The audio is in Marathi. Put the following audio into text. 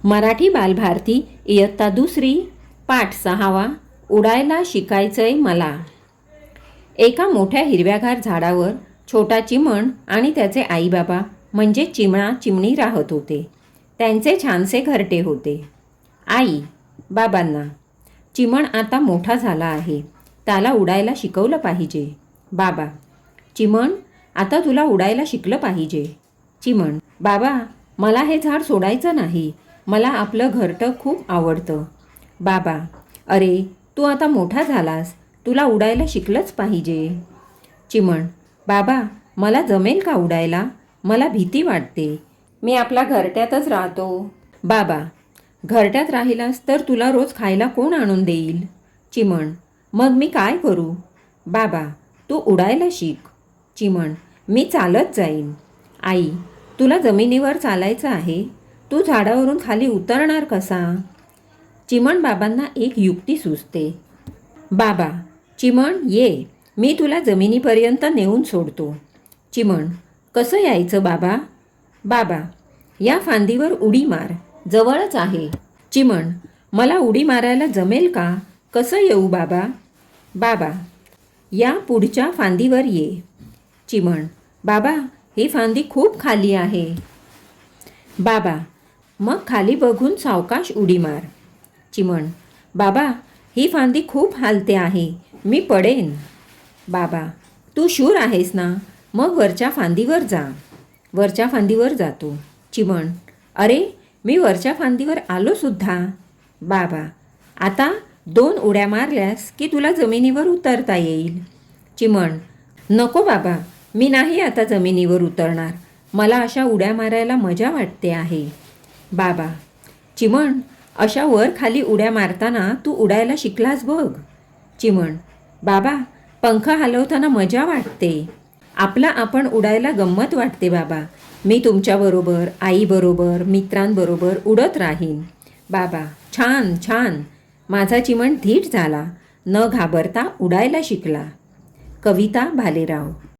मराठी बालभारती इयत्ता दुसरी पाठ 6वा उडायला शिकायचंय मला. एका मोठ्या हिरव्यागार झाडावर छोटा चिमण आणि त्याचे आईबाबा म्हणजे चिमणा चिमणी राहत होते. त्यांचे छानसे घरटे होते. आई बाबांना, चिमण आता मोठा झाला आहे, त्याला उडायला शिकवलं पाहिजे. बाबा, चिमण आता तुला उडायला शिकलं पाहिजे. चिमण, बाबा मला हे झाड सोडायचं नाही, मला आपलं घरटं खूप आवडतं. बाबा, अरे तू आता मोठा झालास, तुला उडायला शिकलंच पाहिजे. चिमण, बाबा मला जमेल का उडायला, मला भीती वाटते, मी आपल्या घरट्यातच राहतो. बाबा, घरट्यात राहिलास तर तुला रोज खायला कोण आणून देईल. चिमण, मग मी काय करू. बाबा, तू उडायला शिक. चिमण, मी चालत जाईन. आई, तुला जमिनीवर चालायचं आहे, तू झाडावरून खाली उतरणार कसा. चिमण बाबांना एक युक्ती सुचते. बाबा, चिमण ये, मी तुला जमिनीपर्यंत नेऊन सोडतो. चिमण, कसं यायचं बाबा. बाबा, या फांदीवर उडी मार, जवळच आहे. चिमण, मला उडी मारायला जमेल का, कसं येऊ बाबा. बाबा, या पुढच्या फांदीवर ये. चिमण, बाबा ही फांदी खूप खाली आहे. बाबा, मग खाली बघून सावकाश उडी मार. चिमण, बाबा ही फांदी खूप हालते आहे, मी पडेन. बाबा, तू शूर आहेस ना, मग वरच्या फांदीवर जा. वरच्या फांदीवर जातो. चिमण, अरे मी वरच्या फांदीवर आलो सुद्धा. बाबा, आता 2 उड्या मारल्यास की तुला जमिनीवर उतरता येईल. चिमण, नको बाबा, मी नाही आता जमिनीवर उतरणार, मला अशा उड्या मारायला मजा वाटते आहे. बाबा, चिमण अशा वर खाली उड्या मारताना तू उडायला शिकलास बघ. चिमण, बाबा पंख हलवताना मजा वाटते, आपला आपण उडायला गंमत वाटते बाबा, मी तुमच्याबरोबर, आईबरोबर, मित्रांबरोबर उडत राहीन. बाबा, छान छान, माझा चिमण धीट झाला, न घाबरता उडायला शिकला. कविता भालेराव.